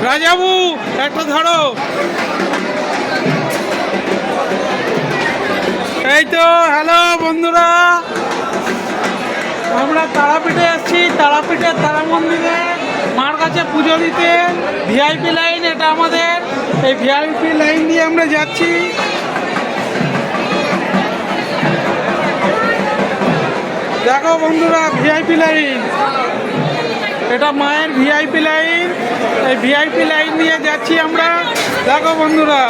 রাজাবু একটা ধরো। এই তো হ্যালো বন্ধুরা, আমরা তারাপীঠে এসেছি। তারাপীঠের তারা মন্দিরে মার কাছে পুজো দিতে। ভিআইপি লাইন এটা আমাদের, এই ভিআইপি লাইন দিয়ে আমরা যাচ্ছি। দেখো বন্ধুরা, ভিআইপি লাইন, এটা মায়ের ভিআইপি লাইন। এই ভিআইপি লাইন দিয়ে যাচ্ছি আমরা। দেখো বন্ধুরা,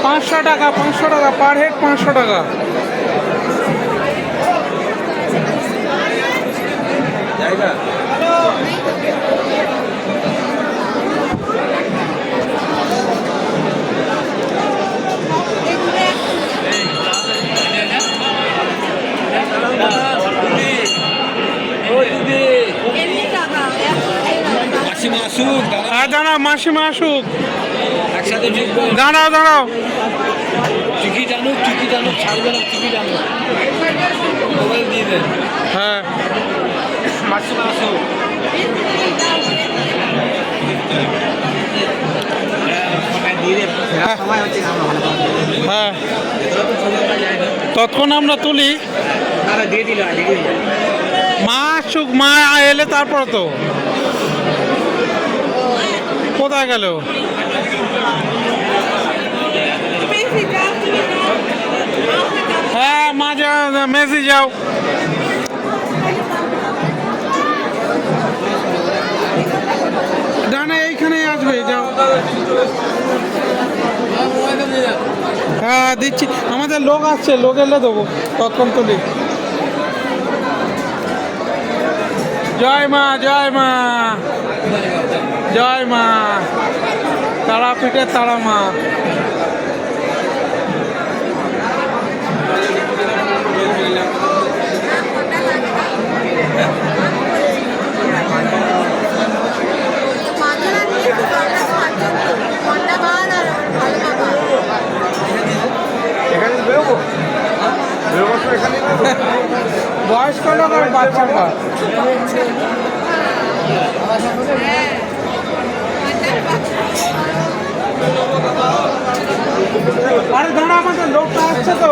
500 টাকা, 500 টাকা পার হেড, 500 টাকা। দাঁড়াও মাসিমা আসুক, একসাথে দাঁড়াও দাঁড়াও। টিকিট আনুক, ছাড়বে না, টিকিট আনুক, মোবাইল দিয়ে দেন। হ্যাঁ মাসিমা আসুক। হ্যাঁ, ততক্ষণ আমরা তুলি। দিয়ে দিল, মা আসুক, মা এলে তারপর তো। কোথায় গেল? হ্যাঁ মা যাও, মেসি যাও। ডানে এইখানে আসবে, যাও। হ্যাঁ দিচ্ছি, আমাদের লোক আসছে, লোক এলে দেবো, তৎক্ষণ তুলি। জয় মা, জয় মা, জয় মা, তারাপীঠের তারা মা। বয়স্ক লোক আর বাচ্চারা। আরে দাঁড়া, আমাদের লোকটা আসছে তো।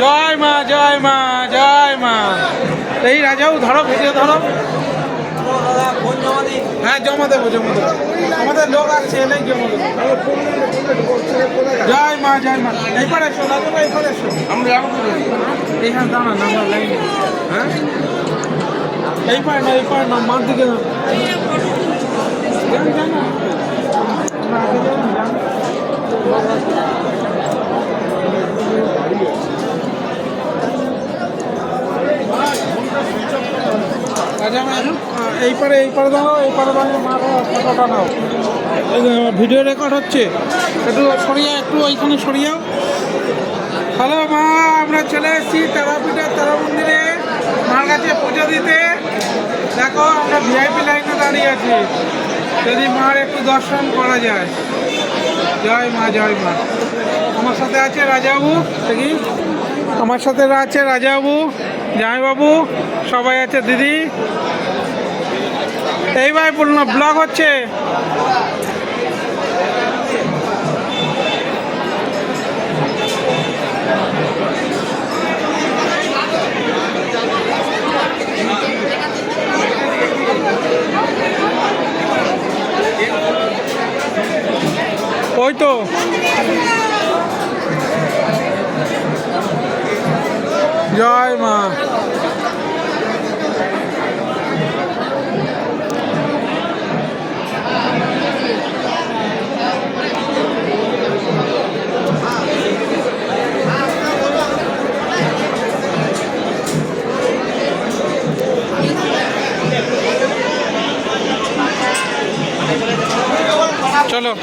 জয় মা, জয় মা, জয় মা। এই রাজাও ধরো, ভিডিও ধরো। হ্যাঁ জমা দেবো, জমা দেবো, আমাদের লোক আসছে, এলেই জমা দেবো। জয় মা, জয় মা। এইপারে এসো দাদু, এইপারে এসো। আমরা এইখানে দাঁড়ান, আমরা লাইনে। হ্যাঁ এইপারে না, এইপারে না, মার দিকে না। এইপারে, এইপারে দাঁড়াও, এইপারে দাঁড়িয়ে মা ফটোটা নাও। ভিডিও রেকর্ড হচ্ছে, একটু সরিয়ে, একটু ওইখানে সরিয়েও। হ্যালো মা, আমরা চলে এসেছি তারাপীঠের তারা মন্দিরে মার কাছে পুজো দিতে। দেখো আমরা ভিআইপি লাইনে দাঁড়িয়ে আছি, যদি মার একটু দর্শন করা যায়। জয় মা, জয় মা। আমার সাথে আছে রাজাবাবু, দেখি আমার সাথে আছে রাজাবাবু, জামাইবাবু, সবাই আছে, দিদি। এইবার বলুন, ব্লগ হচ্ছে। ওই তো জয় মা। চলো।